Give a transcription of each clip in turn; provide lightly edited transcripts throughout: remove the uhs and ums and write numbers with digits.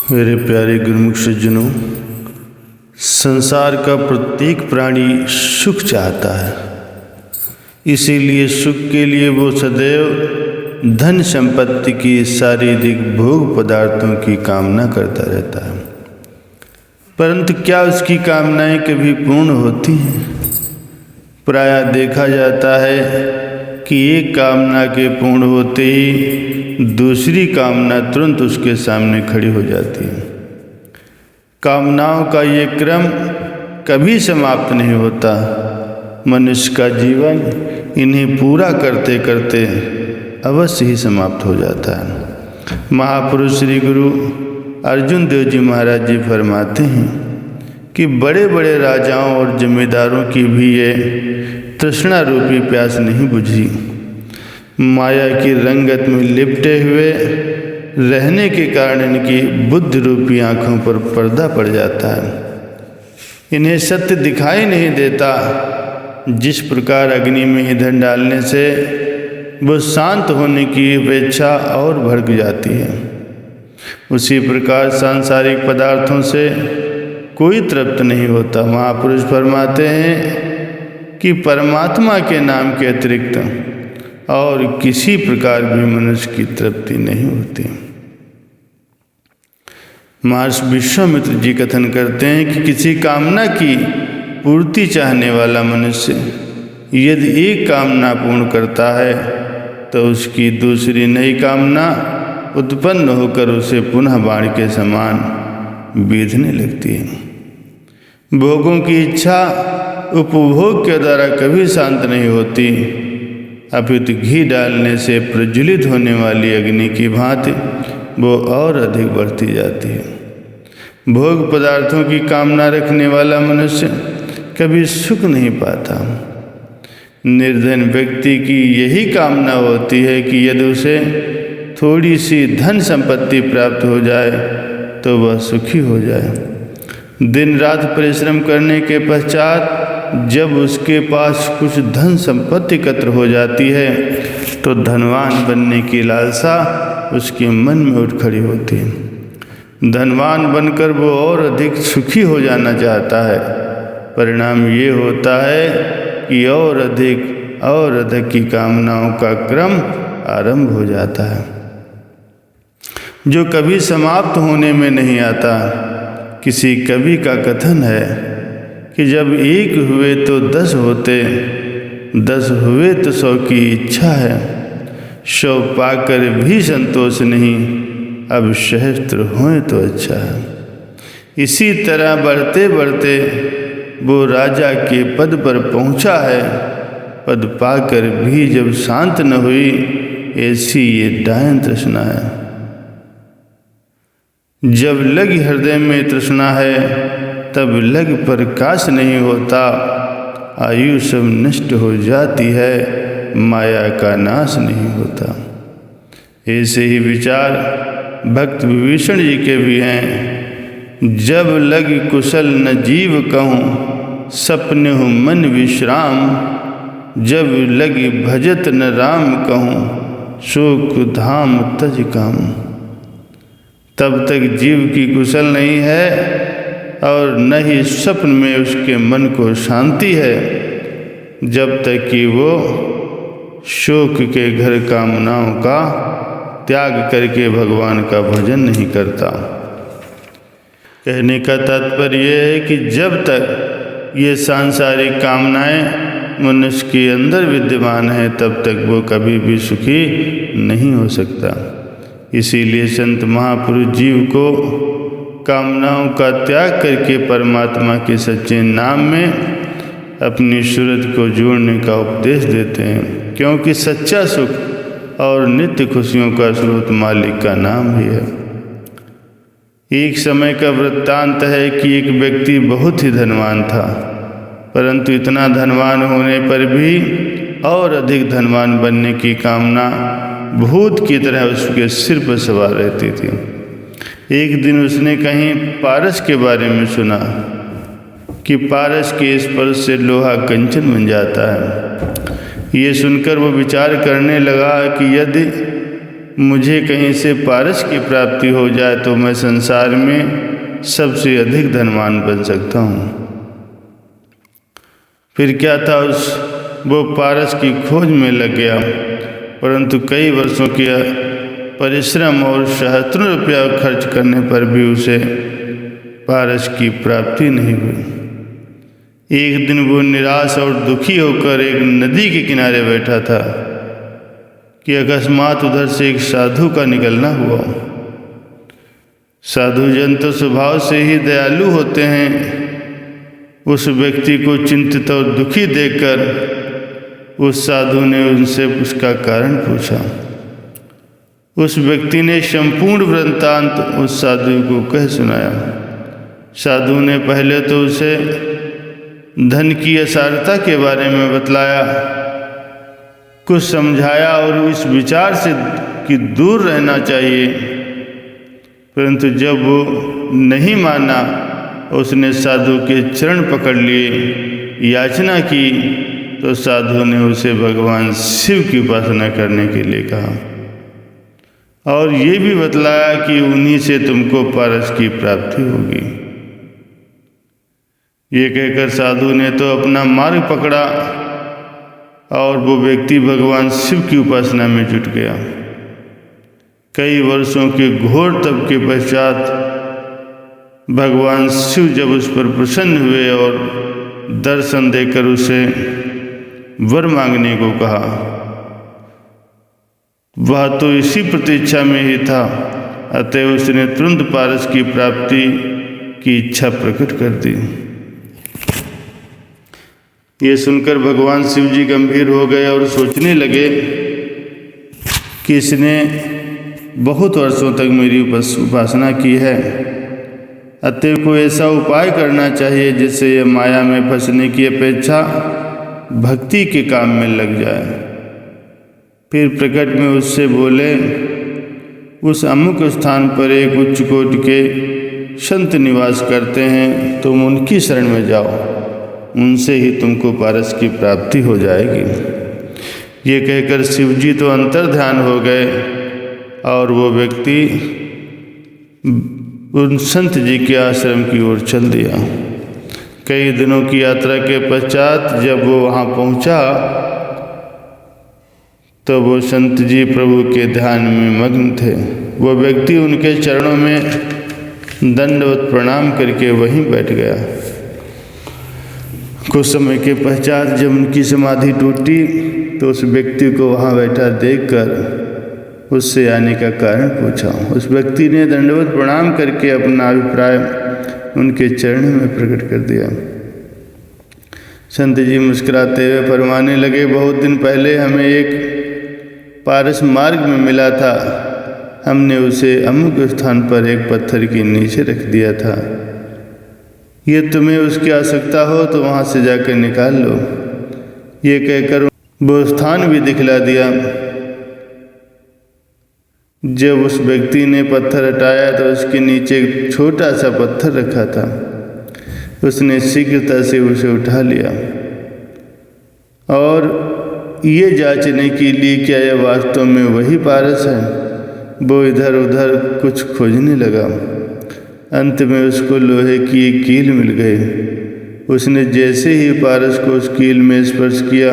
मेरे प्यारे गुरुमुख सज्जनों, संसार का प्रत्येक प्राणी सुख चाहता है। इसीलिए सुख के लिए वो सदैव धन संपत्ति की, शारीरिक भोग पदार्थों की कामना करता रहता है। परंतु क्या उसकी कामनाएं कभी पूर्ण होती हैं? प्रायः देखा जाता है कि एक कामना के पूर्ण होते ही दूसरी कामना तुरंत उसके सामने खड़ी हो जाती है। कामनाओं का ये क्रम कभी समाप्त नहीं होता। मनुष्य का जीवन इन्हें पूरा करते करते अवश्य ही समाप्त हो जाता है। महापुरुष श्री गुरु अर्जुन देव जी महाराज जी फरमाते हैं कि बड़े बड़े राजाओं और जमींदारों की भी ये तृष्णा रूपी प्यास नहीं बुझी। माया की रंगत में लिपटे हुए रहने के कारण इनकी बुद्धि रूपी आँखों पर पर्दा पड़ जाता है। इन्हें सत्य दिखाई नहीं देता। जिस प्रकार अग्नि में ईंधन डालने से वो शांत होने की अपेक्षा और भड़क जाती है, उसी प्रकार सांसारिक पदार्थों से कोई तृप्त नहीं होता। महापुरुष फरमाते हैं कि परमात्मा के नाम के अतिरिक्त और किसी प्रकार भी मनुष्य की तृप्ति नहीं होती। महर्षि विश्वामित्र जी कथन करते हैं कि किसी कामना की पूर्ति चाहने वाला मनुष्य यदि एक कामना पूर्ण करता है तो उसकी दूसरी नई कामना उत्पन्न होकर उसे पुनः बाण के समान बीधने लगती है। भोगों की इच्छा उपभोग के द्वारा कभी शांत नहीं होती, अपितु घी डालने से प्रज्वलित होने वाली अग्नि की भांति वो और अधिक बढ़ती जाती है। भोग पदार्थों की कामना रखने वाला मनुष्य कभी सुख नहीं पाता। निर्धन व्यक्ति की यही कामना होती है कि यदि उसे थोड़ी सी धन संपत्ति प्राप्त हो जाए तो वह सुखी हो जाए। दिन रात परिश्रम करने के पश्चात जब उसके पास कुछ धन संपत्ति एकत्र हो जाती है तो धनवान बनने की लालसा उसके मन में उठ खड़ी होती है। धनवान बनकर वो और अधिक सुखी हो जाना चाहता है। परिणाम ये होता है कि और अधिक की कामनाओं का क्रम आरंभ हो जाता है, जो कभी समाप्त होने में नहीं आता। किसी कवि का कथन है कि जब एक हुए तो 10 होते, 10 हुए तो 100 की इच्छा है। 100 पाकर भी संतोष नहीं, अब सहस्त्र होए तो अच्छा है। इसी तरह बढ़ते बढ़ते वो राजा के पद पर पहुंचा है। पद पाकर भी जब शांत न हुई, ऐसी ये डायन तृष्णा है। जब लग हृदय में तृष्णा है तब लग प्रकाश नहीं होता। आयु सब नष्ट हो जाती है, माया का नाश नहीं होता। ऐसे ही विचार भक्त विभीषण जी के भी हैं। जब लग कुशल न जीव कहूँ, सपने हो मन विश्राम। जब लग भजत न राम कहूँ, शोक धाम तज काम। तब तक जीव की कुशल नहीं है और न ही स्वप्न में उसके मन को शांति है, जब तक कि वो शोक के घर कामनाओं का त्याग करके भगवान का भजन नहीं करता। कहने का तात्पर्य यह है कि जब तक ये सांसारिक कामनाएं मनुष्य के अंदर विद्यमान है तब तक वो कभी भी सुखी नहीं हो सकता। इसीलिए संत महापुरुष जीव को कामनाओं का त्याग करके परमात्मा के सच्चे नाम में अपनी सूरत को जोड़ने का उपदेश देते हैं, क्योंकि सच्चा सुख और नित्य खुशियों का स्रोत मालिक का नाम ही है। एक समय का वृत्तांत है कि एक व्यक्ति बहुत ही धनवान था, परंतु इतना धनवान होने पर भी और अधिक धनवान बनने की कामना भूत की तरह उसके सिर पर सवार रहती थी। एक दिन उसने कहीं पारस के बारे में सुना कि पारस के स्पर्श से लोहा कंचन बन जाता है। ये सुनकर वो विचार करने लगा कि यदि मुझे कहीं से पारस की प्राप्ति हो जाए तो मैं संसार में सबसे अधिक धनवान बन सकता हूँ। फिर क्या था, वो पारस की खोज में लग गया, परंतु कई वर्षों के परिश्रम और सहस्त्रों रुपया खर्च करने पर भी उसे पारस की प्राप्ति नहीं हुई। एक दिन वो निराश और दुखी होकर एक नदी के किनारे बैठा था कि अकस्मात उधर से एक साधु का निकलना हुआ। साधु जन तो स्वभाव से ही दयालु होते हैं। उस व्यक्ति को चिंतित और दुखी देखकर उस साधु ने उनसे उसका कारण पूछा। उस व्यक्ति ने संपूर्ण वृत्तांत उस साधु को कह सुनाया। साधु ने पहले तो उसे धन की असारता के बारे में बतलाया, कुछ समझाया और इस विचार से कि दूर रहना चाहिए, परंतु जब वो नहीं माना, उसने साधु के चरण पकड़ लिए, याचना की, तो साधु ने उसे भगवान शिव की उपासना करने के लिए कहा और ये भी बतलाया कि उन्हीं से तुमको पारस की प्राप्ति होगी। ये कहकर साधु ने तो अपना मार्ग पकड़ा और वो व्यक्ति भगवान शिव की उपासना में जुट गया। कई वर्षों के घोर तप के पश्चात भगवान शिव जब उस पर प्रसन्न हुए और दर्शन देकर उसे वर मांगने को कहा, वह तो इसी प्रतीक्षा में ही था, अतः उसने तुरंत पारस की प्राप्ति की इच्छा प्रकट कर दी। ये सुनकर भगवान शिव जी गंभीर हो गए और सोचने लगे कि इसने बहुत वर्षों तक मेरी उपासना की है, अतः कोई ऐसा उपाय करना चाहिए जिससे यह माया में फंसने की अपेक्षा भक्ति के काम में लग जाए। फिर प्रकट में उससे बोले, उस अमुक स्थान पर एक उच्च कोटि के संत निवास करते हैं, तुम उनकी शरण में जाओ, उनसे ही तुमको पारस की प्राप्ति हो जाएगी। ये कहकर शिव जी तो अंतर ध्यान हो गए और वो व्यक्ति उन संत जी के आश्रम की ओर चल दिया। कई दिनों की यात्रा के पश्चात जब वो वहाँ पहुँचा तो वो संत जी प्रभु के ध्यान में मग्न थे। वो व्यक्ति उनके चरणों में दंडवत प्रणाम करके वहीं बैठ गया। कुछ समय के पश्चात जब उनकी समाधि टूटी तो उस व्यक्ति को वहाँ बैठा देखकर उससे आने का कारण पूछा। उस व्यक्ति ने दंडवत प्रणाम करके अपना अभिप्राय उनके चरणों में प्रकट कर दिया। संत जी मुस्कुराते हुए फरमाने लगे, बहुत दिन पहले हमें एक पारस मार्ग में मिला था, हमने उसे अमुक स्थान पर एक पत्थर के नीचे रख दिया था। ये तुम्हें उसकी आवश्यकता हो तो वहाँ से जाकर निकाल लो। ये कहकर वो स्थान भी दिखला दिया। जब उस व्यक्ति ने पत्थर हटाया तो उसके नीचे एक छोटा सा पत्थर रखा था। उसने शीघ्रता से उसे उठा लिया और ये जांचने के लिए क्या यह वास्तव में वही पारस है, वो इधर उधर कुछ खोजने लगा। अंत में उसको लोहे की एक कील मिल गई। उसने जैसे ही पारस को उस कील में स्पर्श किया,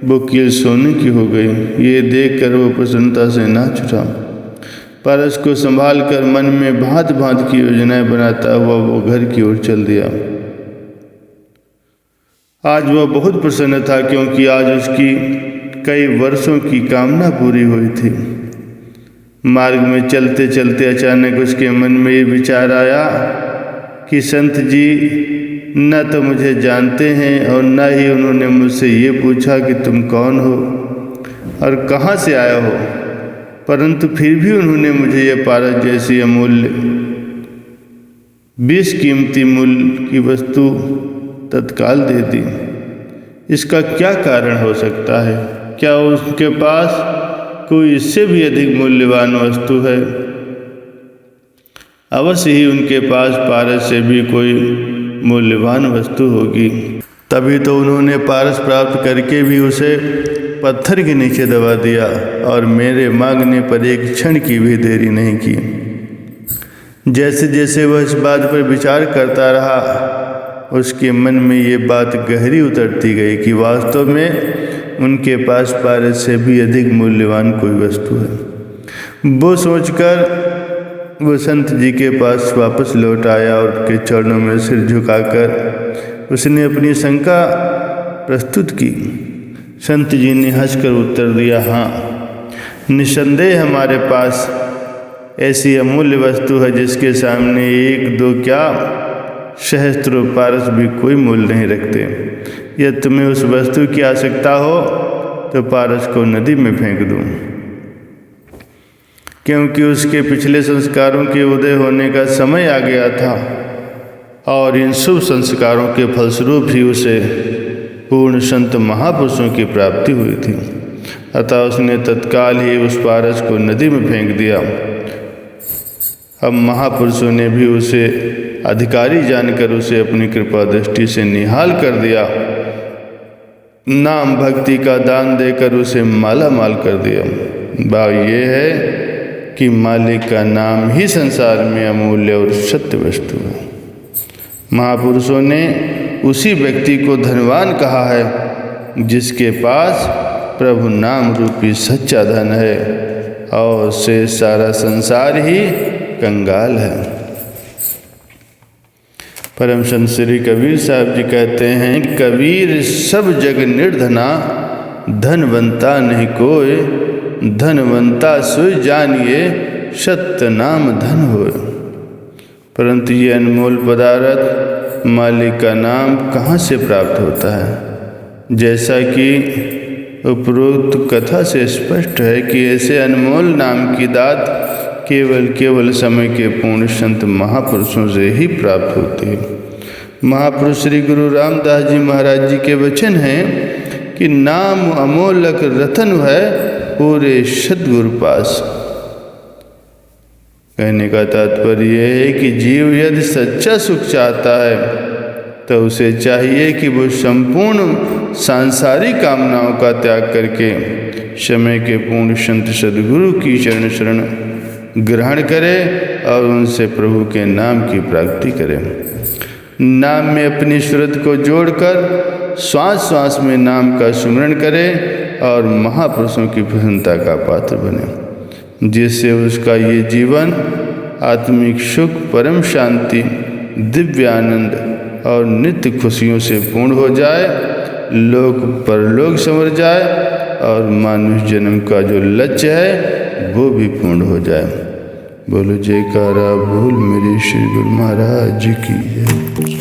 वो कील सोने की हो गई। ये देखकर वो प्रसन्नता से नाच उठा। पारस को संभाल कर मन में भांत भांत की योजनाएं बनाता हुआ वो घर की ओर चल दिया। आज वह बहुत प्रसन्न था क्योंकि आज उसकी कई वर्षों की कामना पूरी हुई थी। मार्ग में चलते चलते अचानक उसके मन में ये विचार आया कि संत जी न तो मुझे जानते हैं और न ही उन्होंने मुझसे ये पूछा कि तुम कौन हो और कहाँ से आया हो, परंतु फिर भी उन्होंने मुझे यह पारस जैसी अमूल्य बेशकीमती मूल्य की वस्तु तत्काल दे दी। इसका क्या कारण हो सकता है? क्या उसके पास कोई इससे भी अधिक मूल्यवान वस्तु है? अवश्य ही उनके पास पारस से भी कोई मूल्यवान वस्तु होगी, तभी तो उन्होंने पारस प्राप्त करके भी उसे पत्थर के नीचे दबा दिया और मेरे मांगने पर एक क्षण की भी देरी नहीं की। जैसे जैसे वह इस बात पर विचार करता रहा, उसके मन में ये बात गहरी उतरती गई कि वास्तव में उनके पास पारस से भी अधिक मूल्यवान कोई वस्तु है। वो सोचकर वो संत जी के पास वापस लौट आया और उनके चरणों में सिर झुकाकर उसने अपनी शंका प्रस्तुत की। संत जी ने हंसकर उत्तर दिया, हाँ, निस्संदेह हमारे पास ऐसी अमूल्य वस्तु है जिसके सामने एक दो क्या सहस्त्रों पारस भी कोई मूल्य नहीं रखते। यदि तुम्हें उस वस्तु की आवश्यकता हो तो पारस को नदी में फेंक दूं, क्योंकि उसके पिछले संस्कारों के उदय होने का समय आ गया था और इन शुभ संस्कारों के फलस्वरूप ही उसे पूर्ण संत महापुरुषों की प्राप्ति हुई थी। अतः उसने तत्काल ही उस पारस को नदी में फेंक दिया। अब महापुरुषों ने भी उसे अधिकारी जानकर उसे अपनी कृपा दृष्टि से निहाल कर दिया, नाम भक्ति का दान देकर उसे माला माल कर दिया। बात यह है कि मालिक का नाम ही संसार में अमूल्य और सत्य वस्तु है। महापुरुषों ने उसी व्यक्ति को धनवान कहा है जिसके पास प्रभु नाम रूपी सच्चा धन है और से सारा संसार ही कंगाल है। परम संत श्री कबीर साहब जी कहते हैं, कबीर सब जग निर्धना, धनवंता नहीं कोय, धनवंता सोई जानिए, सत्य नाम धन होय। परंतु ये अनमोल पदार्थ मालिक का नाम कहाँ से प्राप्त होता है? जैसा कि उपरोक्त कथा से स्पष्ट है कि ऐसे अनमोल नाम की दात केवल समय के पूर्ण संत महापुरुषों से ही प्राप्त होती है। महापुरुष श्री गुरु रामदास जी महाराज जी के वचन हैं कि नाम अमोलक रतन है पूरे सद्गुरु पास। कहने का तात्पर्य यह है कि जीव यदि सच्चा सुख चाहता है तो उसे चाहिए कि वो संपूर्ण सांसारिक कामनाओं का त्याग करके समय के पूर्ण संत सद्गुरु की चरण शरण ग्रहण करे और उनसे प्रभु के नाम की प्राप्ति करे। नाम में अपनी सुरत को जोड़कर श्वास श्वास में नाम का सुमरण करे और महापुरुषों की प्रसन्नता का पात्र बने, जिससे उसका ये जीवन आत्मिक सुख, परम शांति, दिव्य आनंद और नित्य खुशियों से पूर्ण हो जाए, लोक परलोक संवर जाए और मानुष जन्म का जो लक्ष्य है वो भी पूर्ण हो जाए। बोलो जयकारा बोल मेरे श्री गुरु महाराज की जय।